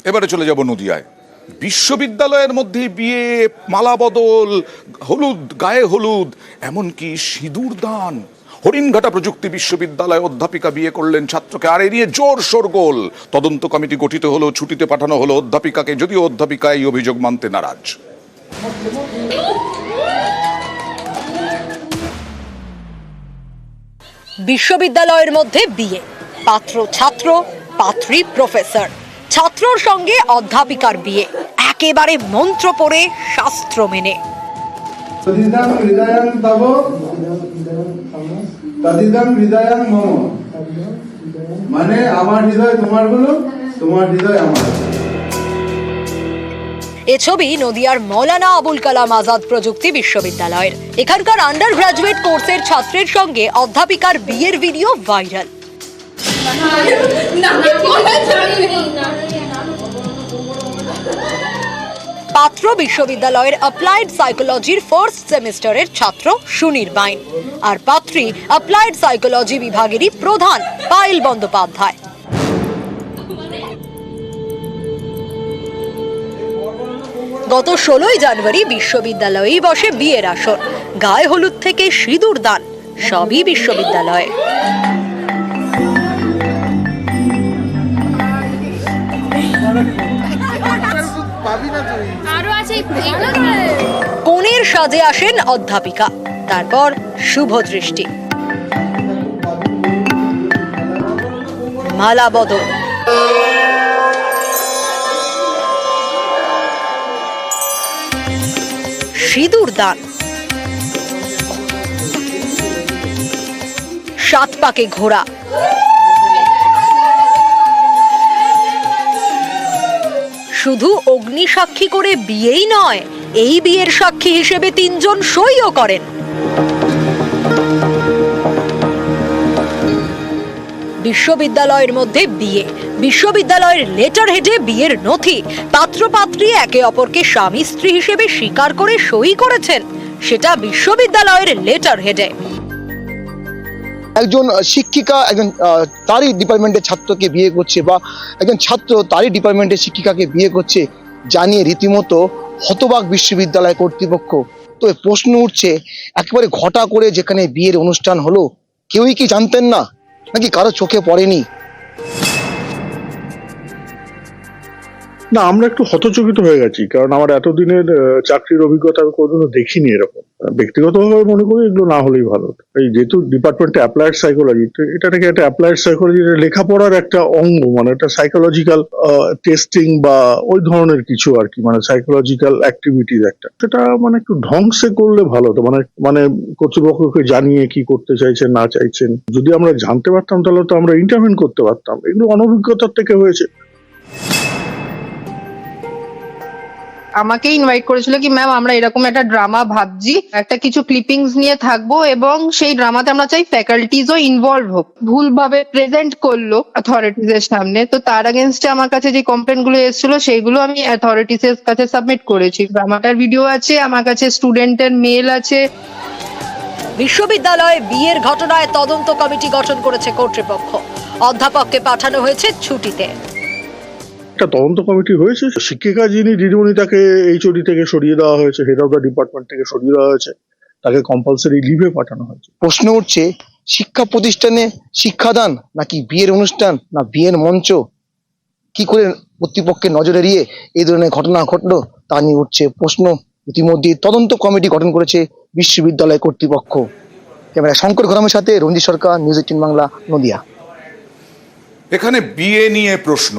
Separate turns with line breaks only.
এবারে চলে যাব নদিয়ায়। বিশ্ববিদ্যালয়ের মধ্যে বিয়ে, মালা বদল, হলুদ, গায়ে হলুদ, এমনকি সিঁদুর দান। হরিণঘাটা প্রযুক্তি বিশ্ববিদ্যালয়ে অধ্যাপিকা বিয়ে করলেন ছাত্রকে, আর এ নিয়ে জোর শোরগোল। তদন্ত কমিটি গঠিত হলো, ছুটিতে পাঠানো হলো অধ্যাপিকাকে, যদিও অধ্যাপিকা এই অভিযোগ মানতে নারাজ।
বিশ্ববিদ্যালয়ের মধ্যে বিয়ে, পাত্র ছাত্র, পাত্রী প্রফেসর, ছাত্রর সঙ্গে অধ্যাপিকার বিয়ে, একেবারে মন্ত্র পড়ে শাস্ত্র মেনে।
মানে আমার হৃদয় তোমার হলো, তোমার হৃদয় আমার।
এ ছবি নদিয়ার মৌলানা আবুল কালাম আজাদ প্রযুক্তি বিশ্ববিদ্যালয়ের। এখানকার আন্ডার গ্রাজুয়েট কোর্সের ছাত্রের সঙ্গে অধ্যাপিকার বিয়ের ভিডিও ভাইরাল। পাত্র বিশ্ববিদ্যালয়ের অ্যাপ্লাইড সাইকোলজির ফার্স্ট সেমিস্টারের ছাত্র সুনির্বাণ, আর পাত্রী অ্যাপ্লাইড সাইকোলজি বিভাগেরই প্রধান পায়েল বন্দ্যোপাধ্যায়। গত 16ই জানুয়ারি বিশ্ববিদ্যালয়েই বসে বিয়ের আসর। গায়ে হলুদ থেকে সিঁদুর দান, সবই বিশ্ববিদ্যালয়ে। কনের সাজে আসেন অধ্যাপিকা, তারপর শুভ দৃষ্টি, মালা বদল, সিঁদুর দান, 7 পাকে ঘোড়া, শুধু অগ্নি সাক্ষী করে বিয়েই নয়, এই বিয়ের সাক্ষী হিসেবে 3 জন সইও করেন। বিশ্ববিদ্যালয়ের মধ্যে বিয়ে, বিশ্ববিদ্যালয়ের লেটার হেডে বিয়ের নথি, পাত্র পাত্রী একে অপরকে স্বামী স্ত্রী হিসেবে স্বীকার করে সই করেছেন, সেটা বিশ্ববিদ্যালয়ের লেটার হেডে।
একজন শিক্ষিকা একজন তারই ডিপার্টমেন্টের ছাত্রকে বিয়ে করছে, বা একজন ছাত্র তারই ডিপার্টমেন্টের শিক্ষিকাকে বিয়ে করছে, জানিয়ে রীতিমতো হতবাক বিশ্ববিদ্যালয় কর্তৃপক্ষ। তো প্রশ্ন উঠছে, একেবারে ঘটা করে যেখানে বিয়ের অনুষ্ঠান হলো, কেউই কি জানতেন না, নাকি কারো চোখে পড়েনি?
না, আমরা একটু হতচকিত হয়ে গেছি, কারণ আমার এতদিনের চাকরির অভিজ্ঞতা আমি কোনোদিনও দেখিনি এরকম। ব্যক্তিগতভাবে মনে করি এগুলো না হলেই ভালো। এই যেহেতু ডিপার্টমেন্টে অ্যাপ্লাইড সাইকোলজি, এটা থেকে একটা অ্যাপ্লাইড সাইকোলজি লেখাপড়ার একটা অঙ্গ, মানে একটা সাইকোলজিক্যাল টেস্টিং বা ওই ধরনের কিছু আর কি, মানে সাইকোলজিক্যাল অ্যাক্টিভিটিস একটা, সেটা মানে একটু ঢংসে করলে ভালো হতো। মানে কর্তৃপক্ষকে জানিয়ে কি করতে চাইছেন না চাইছেন, যদি আমরা জানতে পারতাম তাহলে তো আমরা ইন্টারভিউ করতে পারতাম। এগুলো অনভিজ্ঞতার থেকে হয়েছে।
আমাকে ইনভাইট করেছিল কি ম্যাম আমরা এরকম একটা ড্রামা ভাবছি, একটা কিছু ক্লিপিংস নিয়ে থাকবো এবং সেই ড্রামাতে আমরা চাই ফ্যাকাল্টিজও ইনভলভ হোক। ভুলভাবে প্রেজেন্ট করলো অথরিটিজ এর সামনে, তো তার এগেনস্টে আমার কাছে যে কমপ্লেন গুলো এসেছিল সেইগুলো আমি অথরিটিজ এর কাছে সাবমিট করেছি। ড্রামাটার ভিডিও আছে আমার কাছে, স্টুডেন্টের মেল আছে।
বিশ্ববিদ্যালয়ে বিয়ের ঘটনায় তদন্ত কমিটি গঠন করেছে কর্তৃপক্ষ, অধ্যাপককে পাঠানো হয়েছে ছুটিতে।
একটা তদন্ত কমিটি হয়েছে, শিক্ষিকা যিনি দিদিমণি তাকে এইচওডি থেকে সরিয়ে দেওয়া হয়েছে, হেড অফ দ্য ডিপার্টমেন্ট থেকে সরিয়ে দেওয়া হয়েছে, তাকে কম্পালসারি লিভে পাঠানো হয়েছে।
প্রশ্ন উঠছে, শিক্ষা প্রতিষ্ঠানে শিক্ষাদান নাকি বিয়ের অনুষ্ঠান, না বিয়ের মঞ্চ? কি করে কর্তৃপক্ষের নজর এড়িয়ে এই ধরনের ঘটনা ঘটলো তা নিয়ে উঠছে প্রশ্ন। ইতিমধ্যে তদন্ত কমিটি গঠন করেছে বিশ্ববিদ্যালয় কর্তৃপক্ষ। ক্যামেরা শঙ্কর ঘরামের সাথে রঞ্জিত সরকার, নিউজ 18 বাংলা, নদিয়া।
এখানে বিয়ে নিয়ে প্রশ্ন,